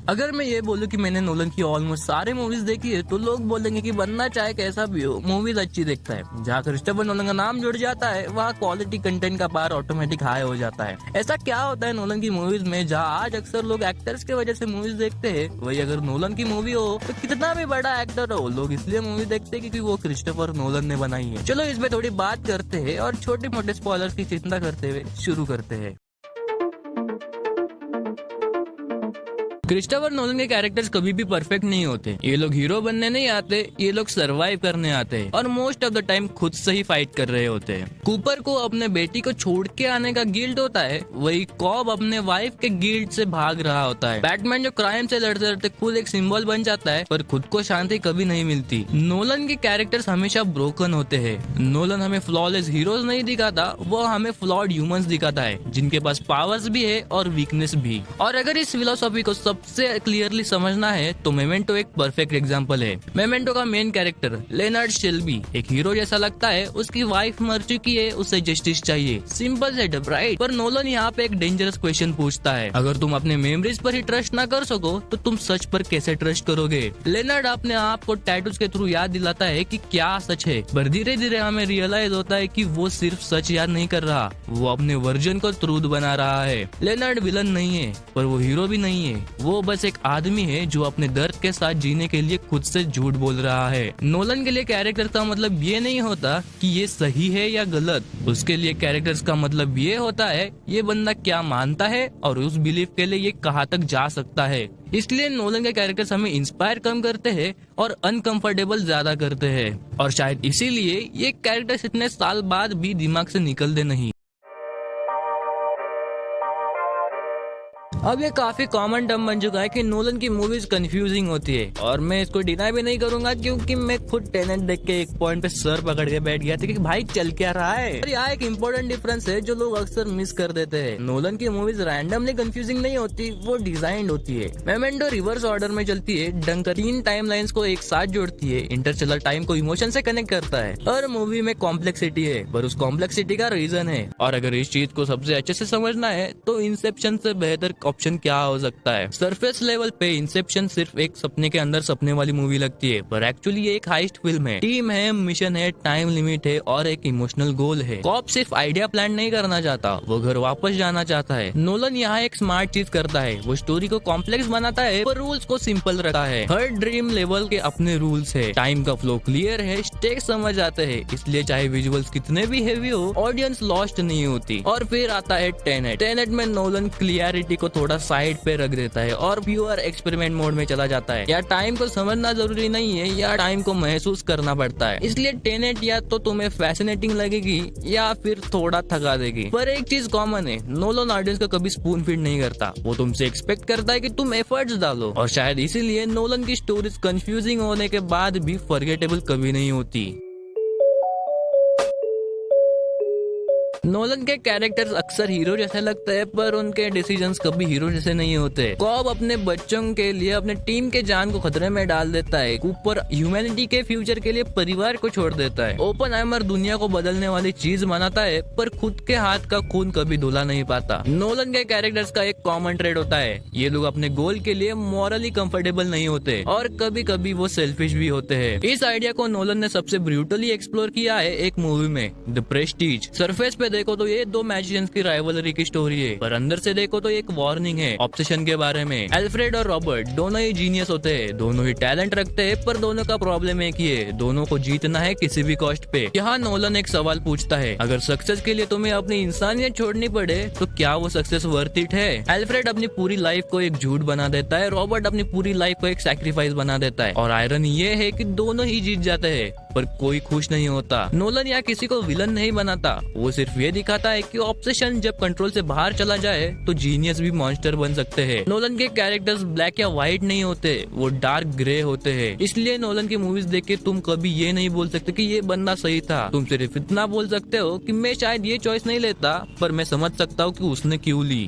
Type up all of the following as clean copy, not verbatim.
अगर मैं ये बोलूं कि मैंने नोलन की ऑलमोस्ट सारे मूवीज देखी है तो लोग बोलेंगे कि बनना चाहे कैसा भी हो मूवीज अच्छी देखता है। जहाँ क्रिस्टोफर नोलन का नाम जुड़ जाता है वहाँ क्वालिटी कंटेंट का पार ऑटोमेटिक हाई हो जाता है। ऐसा क्या होता है नोलन की मूवीज में, जहाँ आज अक्सर लोग एक्टर्स की वजह से मूवीज देखते हैं, वही अगर नोलन की मूवी हो तो कितना भी बड़ा एक्टर हो लोग इसलिए मूवी देखते हैं क्योंकि वो क्रिस्टोफर नोलन ने बनाई है। चलो इस पे थोड़ी बात करते हैं और छोटे मोटे स्पॉयलर्स की चिंता करते हुए शुरू करते हैं। क्रिस्टोफर नोलन के कैरेक्टर्स कभी भी परफेक्ट नहीं होते। ये लोग हीरो बनने नहीं आते, ये लोग सरवाइव करने आते हैं और मोस्ट ऑफ द टाइम खुद से ही फाइट कर रहे होते हैं। कूपर को अपने बेटी को छोड़ के आने का गिल्ट होता है, वही कॉब अपने वाइफ के गिल्ट से भाग रहा होता है। बैटमैन जो क्राइम से लड़ते लड़ते खुद एक सिंबल बन जाता है पर खुद को शांति कभी नहीं मिलती। नोलन के कैरेक्टर्स हमेशा ब्रोकन होते हैं। नोलन हमें फ्लॉलेस हीरोज नहीं दिखाता, वो हमें फ्लॉड ह्यूमंस दिखाता है जिनके पास पावर्स भी है और वीकनेस भी। और अगर इस फिलोसॉफी को सबसे क्लियरली समझना है तो मेमेंटो एक परफेक्ट एग्जांपल है। मेमेंटो का मेन कैरेक्टर लेनर्ड शेल्बी एक हीरो जैसा लगता है, उसकी वाइफ मर चुकी है, उसे जस्टिस चाहिए, सिंपल सेटअप राइट। पर नोलन यहाँ पे एक डेंजरस क्वेश्चन पूछता है, अगर तुम अपने मेमोरीज पर ही ट्रस्ट ना कर सको तो तुम सच पर कैसे ट्रस्ट करोगे। लेनर्ड अपने आप को टैटूज के थ्रू याद दिलाता है कि क्या सच है, पर धीरे धीरे हमें रियलाइज होता है कि वो सिर्फ सच याद नहीं कर रहा, वो अपने वर्जन को ट्रूथ बना रहा है। लेनर्ड विलन नहीं है पर वो हीरो भी नहीं है, वो बस एक आदमी है जो अपने दर्द के साथ जीने के लिए खुद से झूठ बोल रहा है। नोलन के लिए कैरेक्टर का मतलब ये नहीं होता कि ये सही है या गलत, उसके लिए कैरेक्टर्स का मतलब ये होता है ये बंदा क्या मानता है और उस बिलीफ के लिए ये कहाँ तक जा सकता है। इसलिए नोलन के कैरेक्टर्स हमें इंस्पायर कम करते हैं और अनकंफर्टेबल ज्यादा करते हैं और शायद इसीलिए ये कैरेक्टर्स इतने साल बाद भी दिमाग से निकलते नहीं। अब ये काफी कॉमन टर्म बन चुका है कि नोलन की मूवीज कंफ्यूजिंग होती है और मैं इसको डिनाई भी नहीं करूंगा क्योंकि मैं खुद टेनेंट देख के एक पॉइंट पे सर पकड़ के बैठ गया था कि भाई चल क्या रहा है। और यहाँ एक इम्पोर्टेंट डिफरेंस है जो लोग अक्सर मिस कर देते हैं। नोलन की मूवीज रैंडमली कंफ्यूजिंग नहीं होती, वो डिजाइंड होती है। मेमेंटो रिवर्स ऑर्डर में चलती है, डंकर 3 टाइमलाइंस को एक साथ जोड़ती है, इंटरस्टेलर टाइम को इमोशन से कनेक्ट करता है। हर मूवी में कॉम्प्लेक्सिटी है पर उस कॉम्प्लेक्सिटी का रीजन है और अगर इस चीज को सबसे अच्छे से समझना है तो इंसेप्शन से बेहतर ऑप्शन क्या हो सकता है। सरफेस लेवल पे इंसेप्शन सिर्फ एक सपने के अंदर सपने वाली मूवी लगती है पर एक्चुअली ये एक हाइस्ट फिल्म है। टीम है, मिशन है, टाइम लिमिट है और एक इमोशनल गोल है। कॉप सिर्फ आइडिया प्लान नहीं करना चाहता, वो घर वापस जाना चाहता है। नोलन यहाँ एक स्मार्ट चीज करता है, वो स्टोरी को कॉम्प्लेक्स बनाता है पर रूल्स को सिंपल रखता है। हर ड्रीम लेवल के अपने रूल्स है, टाइम का फ्लो क्लियर है, स्टेक्स समझ आते हैं, इसलिए चाहे विजुअल्स कितने भी हेवी हो ऑडियंस लॉस्ट नहीं होती। और फिर आता है टेनेट। टेनेट में नोलन क्लियरिटी को थोड़ा साइड पे रख देता है और प्योर एक्सपेरिमेंट मोड में चला जाता है। या टाइम को समझना जरूरी नहीं है या टाइम को महसूस करना पड़ता है। इसलिए टेनेट या तो तुम्हें फैसिनेटिंग लगेगी या फिर थोड़ा थका देगी। पर एक चीज कॉमन है, नोलन ऑडियंस को कभी स्पून फीड नहीं करता, वो तुमसे एक्सपेक्ट करता है कि तुम एफर्ट्स डालो। और शायद इसीलिए नोलन की स्टोरीज कंफ्यूजिंग होने के बाद भी फॉरगेटेबल कभी नहीं होती। नोलन के कैरेक्टर्स अक्सर हीरो जैसे लगते हैं पर उनके डिसीजंस कभी हीरो जैसे नहीं होते। कॉब अपने बच्चों के लिए अपने टीम के जान को खतरे में डाल देता है। कूपर ह्यूमैनिटी के फ्यूचर के लिए परिवार को छोड़ देता है। ओपनहाइमर दुनिया को बदलने वाली चीज बनाता है पर खुद के हाथ का खून कभी धुला नहीं पाता। नोलन के कैरेक्टर्स का एक कॉमन ट्रेड होता है, ये लोग अपने गोल के लिए मॉरली कंफर्टेबल नहीं होते और कभी कभी वो सेल्फिश भी होते हैं। इस आइडिया को नोलन ने सबसे ब्रूटली एक्सप्लोर किया है एक मूवी में, द प्रेस्टीज। सरफेस पे देखो तो ये 2 मैजिशियंस की राइवलरी की स्टोरी है पर अंदर से देखो तो एक वार्निंग है ऑब्सेशन के बारे में। एल्फ्रेड और रॉबर्ट दोनों ही जीनियस होते हैं, दोनों ही टैलेंट रखते हैं पर दोनों का प्रॉब्लम एक ही है, दोनों को जीतना है किसी भी कॉस्ट पे। यहाँ नोलन एक सवाल पूछता है, अगर सक्सेस के लिए तुम्हें अपनी इंसानियत छोड़नी पड़े तो क्या वो सक्सेस वर्थ इट है। एल्फ्रेड अपनी पूरी लाइफ को एक झूठ बना देता है, रॉबर्ट अपनी पूरी लाइफ को एक सैक्रिफाइस बना देता है और आयरन ये है कि दोनों ही जीत जाते हैं पर कोई खुश नहीं होता। नोलन यहाँ किसी को विलन नहीं बनाता, वो सिर्फ ये दिखाता है कि ऑब्सेशन जब कंट्रोल से बाहर चला जाए तो जीनियस भी मॉन्स्टर बन सकते हैं। नोलन के कैरेक्टर्स ब्लैक या व्हाइट नहीं होते, वो डार्क ग्रे होते हैं। इसलिए नोलन की मूवीज देख के तुम कभी ये नहीं बोल सकते कि ये बंदा सही था, तुम सिर्फ इतना बोल सकते हो कि मैं शायद ये चॉइस नहीं लेता पर मैं समझ सकता हूँ कि उसने क्यों ली।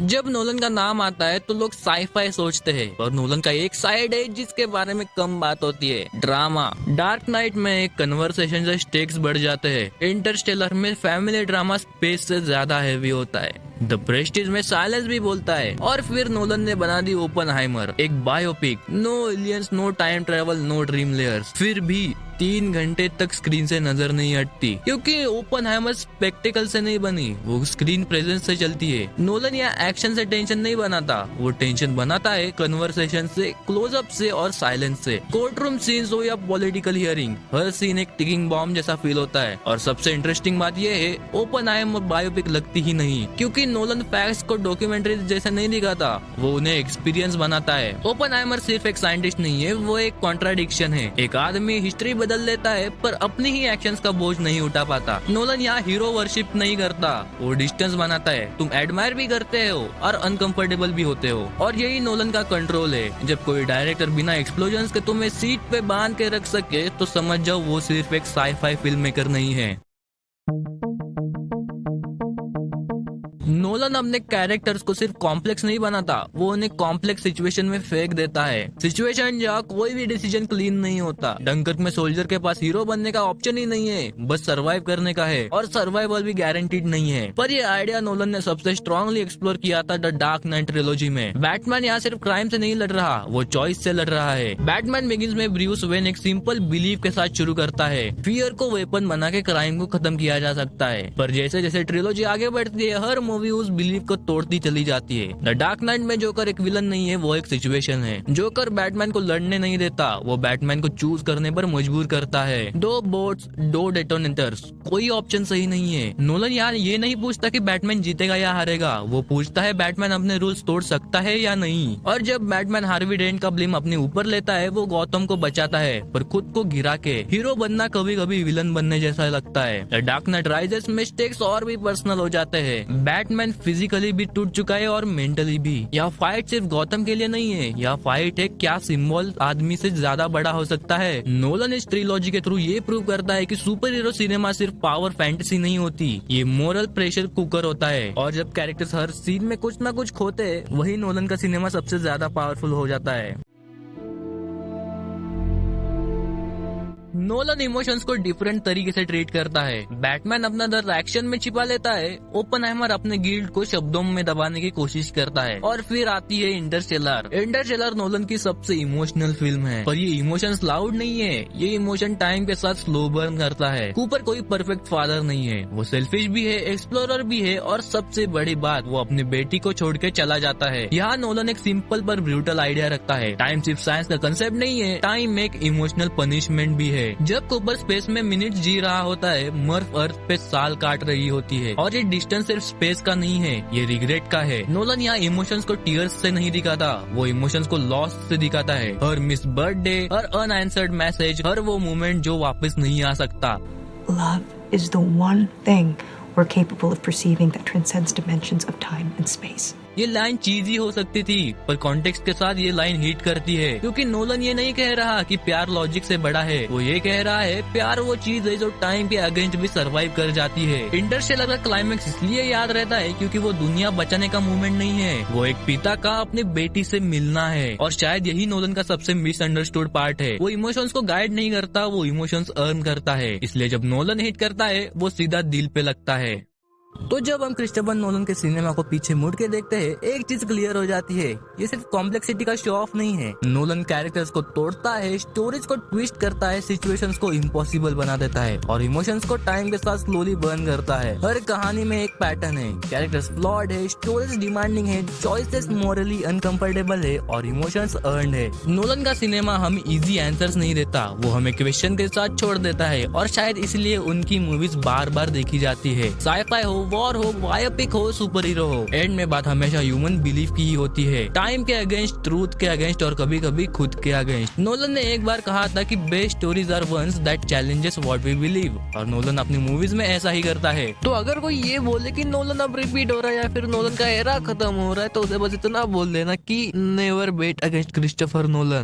जब नोलन का नाम आता है तो लोग साईफाई सोचते हैं और नोलन का एक साइड है जिसके बारे में कम बात होती है, ड्रामा। डार्क नाइट में एक कन्वर्सेशन से स्टेक्स बढ़ जाते हैं। इंटरस्टेलर में फैमिली ड्रामा स्पेस से ज्यादा हैवी होता है। द प्रेस्टीज में साइलेंस भी बोलता है। और फिर नोलन ने बना दी ओपनहाइमर, एक biopic, no aliens, no time travel, no dream layers, फिर भी 3 घंटे तक स्क्रीन से नजर नहीं हटती, क्योंकि ओपनहाइमर स्पेक्टिकल से नहीं बनी, वो स्क्रीन प्रेजेंस से चलती है। नोलन यहाँ एक्शन से टेंशन नहीं बनाता, वो टेंशन बनाता है कन्वर्सेशन से, क्लोजअप से और साइलेंस से। कोर्टरूम सीन्स हो या पॉलिटिकल हियरिंग, हर सीन एक टिकिंग बॉम्ब जैसा फील होता है। और सबसे इंटरेस्टिंग बात यह है, ओपनहाइमर बायोपिक लगती ही नहीं, क्योंकि नोलन फैक्ट्स को डॉक्यूमेंट्री जैसे नहीं दिखाता, वो उन्हें एक्सपीरियंस बनाता है। ओपनहाइमर सिर्फ एक साइंटिस्ट नहीं है, वो एक कॉन्ट्राडिक्शन है। एक आदमी हिस्ट्री बदल लेता है पर अपनी ही एक्शंस का बोझ नहीं उठा पाता। नोलन यहाँ हीरो वर्शिप नहीं करता, वो डिस्टेंस बनाता है। तुम एडमायर भी करते हो और अनकंफर्टेबल भी होते हो, और यही नोलन का कंट्रोल है। जब कोई डायरेक्टर बिना एक्सप्लोजन्स के तुम्हें सीट पे बांध के रख सके तो समझ जाओ वो सिर्फ एक साई-फाई फिल्म मेकर नहीं है। नोलन अपने कैरेक्टर्स को सिर्फ कॉम्प्लेक्स नहीं बनाता, वो उन्हें कॉम्प्लेक्स सिचुएशन में फेंक देता है। सिचुएशन जहाँ कोई भी डिसीजन क्लीन नहीं होता। डंकर्क में सोल्जर के पास हीरो बनने का ऑप्शन ही नहीं है, बस सरवाइव करने का है, और सर्वाइवल भी गारंटीड नहीं है। पर ये आइडिया नोलन ने सबसे स्ट्रांगली एक्सप्लोर किया था द डार्क नाइट ट्रिलॉजी में। बैटमैन यहाँ सिर्फ क्राइम से नहीं लड़ रहा, वो चॉइस से लड़ रहा है। बैटमैन बिगिंस में ब्रूस वेन एक सिंपल बिलीव के साथ शुरू करता है, फियर को वेपन बना के क्राइम को खत्म किया जा सकता है। पर जैसे जैसे ट्रिलॉजी आगे बढ़ती है, हर मूवी उस बिलीव को तोड़ती चली जाती है। द डार्क नाइट में जोकर एक विलन नहीं है, वो एक सिचुएशन है। जोकर बैटमैन को लड़ने नहीं देता, वो बैटमैन को चूज करने पर मजबूर करता है। 2 बोट्स, 2 डेटोनेटर्स, कोई ऑप्शन सही नहीं है। नोलन यहाँ ये नहीं पूछता कि बैटमैन जीतेगा या हारेगा, वो पूछता है बैटमैन अपने रूल्स तोड़ सकता है या नहीं। और जब बैटमैन हार्वी डेंट का ब्लेम अपने ऊपर लेता है, वो गौतम को बचाता है, पर खुद को गिरा के। हीरो बनना कभी कभी विलन बनने जैसा लगता है। द डार्क नाइट राइजेस में स्टेक्स और भी पर्सनल हो जाते हैं। बैटमैन फिजिकली भी टूट चुका है और मेंटली भी। यह फाइट सिर्फ गौतम के लिए नहीं है, यह फाइट है क्या सिंबल आदमी से ज्यादा बड़ा हो सकता है। नोलन इस ट्रिलॉजी के थ्रू ये प्रूव करता है कि सुपर हीरो सिनेमा सिर्फ पावर फैंटेसी नहीं होती, ये मोरल प्रेशर कुकर होता है। और जब कैरेक्टर्स हर सीन में कुछ ना कुछ खोते हैं, वही नोलन का सिनेमा सबसे ज्यादा पावरफुल हो जाता है। नोलन इमोशंस को डिफरेंट तरीके से ट्रीट करता है। बैटमैन अपना दर्द एक्शन में छिपा लेता है, ओपनहाइमर अपने गिल्ट को शब्दों में दबाने की कोशिश करता है। और फिर आती है इंटरस्टेलर। इंटरस्टेलर नोलन की सबसे इमोशनल फिल्म है, पर ये इमोशंस लाउड नहीं है, ये इमोशन टाइम के साथ स्लो बर्न करता है। कूपर कोई परफेक्ट फादर नहीं है, वो सेल्फिश भी है, एक्सप्लोरर भी है, और सबसे बड़ी बात, वो अपनी बेटी को छोड़ के चला जाता है। यहाँ नोलन एक सिंपल पर ब्रूटल आइडिया रखता है। टाइम सिर्फ साइंस का कंसेप्ट नहीं है, टाइम एक इमोशनल पनिशमेंट भी है। जब कूपर स्पेस में मिनट जी रहा होता है, मर्फ अर्थ पे साल काट रही होती है। और ये डिस्टेंस सिर्फ स्पेस का नहीं है, ये रिग्रेट का है। नोलन यहाँ इमोशंस को टीयर्स से नहीं दिखाता, वो इमोशंस को लॉस से दिखाता है। हर मिस बर्थडे, हर अनआंसर्ड मैसेज, हर वो मोमेंट जो वापस नहीं आ सकता। Love is the one thing we're capable of perceiving that transcends dimensions of time and space. ये लाइन चीजी हो सकती थी, पर कॉन्टेक्स्ट के साथ ये लाइन हिट करती है, क्योंकि नोलन ये नहीं कह रहा कि प्यार लॉजिक से बड़ा है, वो ये कह रहा है प्यार वो चीज है जो टाइम के अगेंस्ट भी सरवाइव कर जाती है। इंटरस्टेलर का क्लाइमेक्स इसलिए याद रहता है क्योंकि वो दुनिया बचाने का मूवमेंट नहीं है, वो एक पिता का अपनी बेटी से मिलना है। और शायद यही नोलन का सबसे मिसअंडरस्टूड पार्ट है। वो इमोशंस को गाइड नहीं करता, वो इमोशंस अर्न करता है। इसलिए जब नोलन हिट करता है, वो सीधा दिल पे लगता है। तो जब हम क्रिस्टोफर नोलन के सिनेमा को पीछे मुड़ के देखते हैं, एक चीज क्लियर हो जाती है, ये सिर्फ कॉम्प्लेक्सिटी का शो ऑफ नहीं है। नोलन कैरेक्टर्स को तोड़ता है, स्टोरीज को ट्विस्ट करता है, सिचुएशंस को इम्पॉसिबल बना देता है, और इमोशंस को टाइम के साथ स्लोली बर्न करता है। हर कहानी में एक पैटर्न है, कैरेक्टर्स फ्लॉड है, स्टोरीज डिमांडिंग है, चॉइसेस मोरली अनकंफर्टेबल है, और इमोशंस अर्न्ड है। नोलन का सिनेमा हमें इजी आंसर्स नहीं देता, वो हमें क्वेश्चन के साथ छोड़ देता है, और शायद इसलिए उनकी मूवीज बार बार देखी जाती है। साइ-फाई हो, वॉर हो, बायोपिक हो, सुपर हीरो हो, एंड में बात हमेशा ह्यूमन बिलीफ की ही होती है। टाइम के अगेंस्ट, ट्रूथ के अगेंस्ट, और कभी कभी खुद के अगेंस्ट। नोलन ने एक बार कहा था कि best stories are ones that challenges what we believe, और नोलन अपनी मूवीज में ऐसा ही करता है। तो अगर कोई ये बोले कि नोलन अब रिपीट हो रहा है या फिर नोलन का एरा खत्म हो रहा है, तो उसे बस इतना बोल देना कि नेवर बेट अगेंस्ट क्रिस्टोफर नोलन।